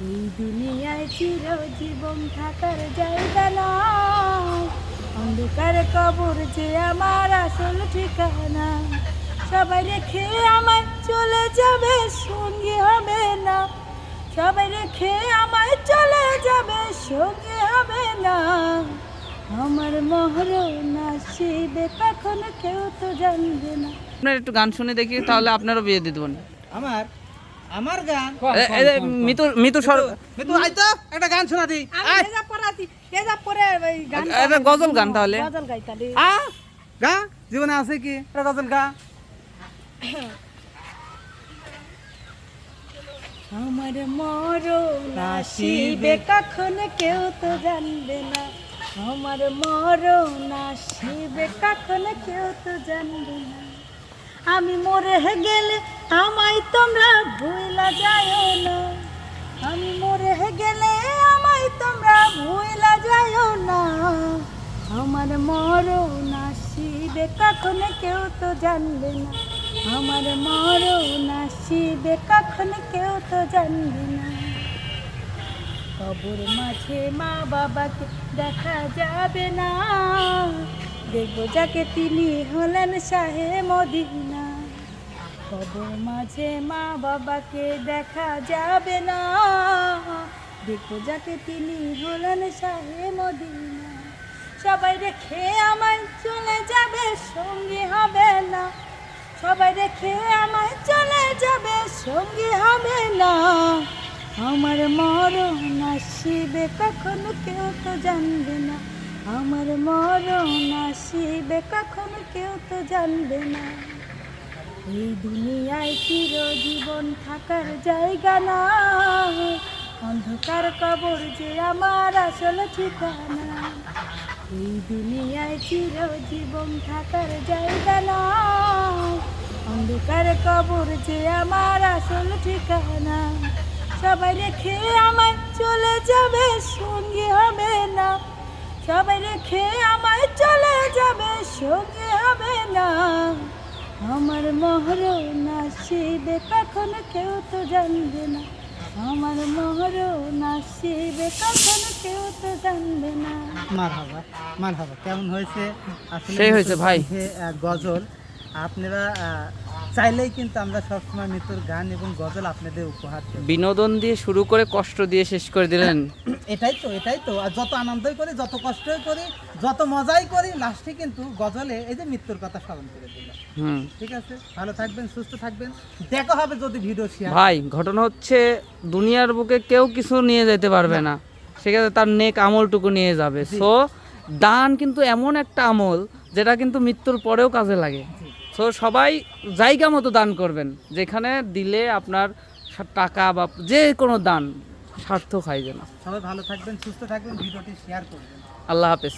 এই দুনিয়ায় চিরজীবন থাকার জায়গা না, অন্ধকার কবর যে আমার আসল ঠিকানা। সবাই রেখে আমায় চলে যাবে, সঙ্গী হবে না। সবাই রেখে আমায় চলে যাবে, সঙ্গী হবে না। আমার মরণ আসিবে কখন কেউ তো জানবে না। আপনার একটু গান শুনে দেখি, তাহলে আপনারও বিয়ে দিয়ে দেবেন। আমার আমার গান মিতু সর মিতু আই তো একটা গান শোনা দি। আমি হেজাব পরাছি, হেজাব পরে ওই গান একটা গজল গান তাহলে। গজল গাই তাহলে। গা জীবনে আছে কি একটা গজল গা। আমার মরণ আসিবে কখন কেউ তো জানবে না। আমার মরণ আসিবে কখন কেউ তো জানবে না। আমি মরে গেলে আমায় তোমরা ভুইলা যাও না। আমি মরে গেলে আমায় তোমরা ভুইলা যাও না। আমার মরণ আসিবে কখন কেউ তো জানবে না। আমার মরণ আসিবে কখন কেউ তো জানবে না। কবর মাঝে মা বাবাকে দেখা যাবে না। দেখবো যাকে তিনি হলেন শাহে মদিনা। কবর মাঝে মা বাবাকে দেখা যাবে না। দেখবো যাকে তিনি হলেন শাহে মদিনা। সবাই রেখে আমায় চলে যাবে, সঙ্গী হবে না। সবাই রেখে আমায় চলে যাবে, সঙ্গী হবে না। আমার মরণ আসিবে কখন কেউ তো জানবে না। আমার মরণ আসিবে কখন কেউ তো জানবে না। এই দুনিয়ায় চিরজীবন থাকার জায়গা না, অন্ধকার কবর যে আমার আসল ঠিকানা। এই দুনিয়ায় চিরজীবন থাকার জায়গা না, অন্ধকার কবর যে আমার আসল ঠিকানা। সবাই রেখে আমায় চলে যাবে, সঙ্গী হবে না। সবাই রেখে আমায় চলে যাবে, সঙ্গী হবে না। আমার মরণ আসিবে কখন কেউ তো জানবে না। আমার মরণ আসিবে কখন কেউ তো জানবে না। মারহাবা কেমন হয়েছে? আসলে সেই হয়েছে ভাই। গজল আপনারা চাইলেই কিন্তু আমরা সবসময় মিতুর গান এবং গজল আপনাদের উপহার দেব। বিনোদন দিয়ে শুরু করে কষ্ট দিয়ে শেষ করে দিলেন। এটাই তো আর যত আনন্দই করি, যত কষ্টই করি, যত মজাই করি, লাস্টে কিন্তু গজলে এই যে মৃত্যুর কথা স্মরণ করে দিলাম। ঠিক আছে, ভালো থাকবেন, সুস্থ থাকবেন, দেখা হবে যদি ভিডিও শেয়ার। ভাই ঘটনা হচ্ছে, দুনিয়ার বুকে কেউ কিছু নিয়ে যেতে পারবে না, সেক্ষেত্রে তার নেক আমলটুকু নিয়ে যাবে। সো দান কিন্তু এমন একটা আমল যেটা কিন্তু মৃত্যুর পরেও কাজে লাগে। সো সবাই জায়গা মতো দান করবেন, যেখানে দিলে আপনার টাকা বা যে কোনো দান সার্থক হয় যেন। সবাই ভালো থাকবেন, সুস্থ থাকবেন, ভিডিওটি শেয়ার করবেন। আল্লাহ হাফেজ।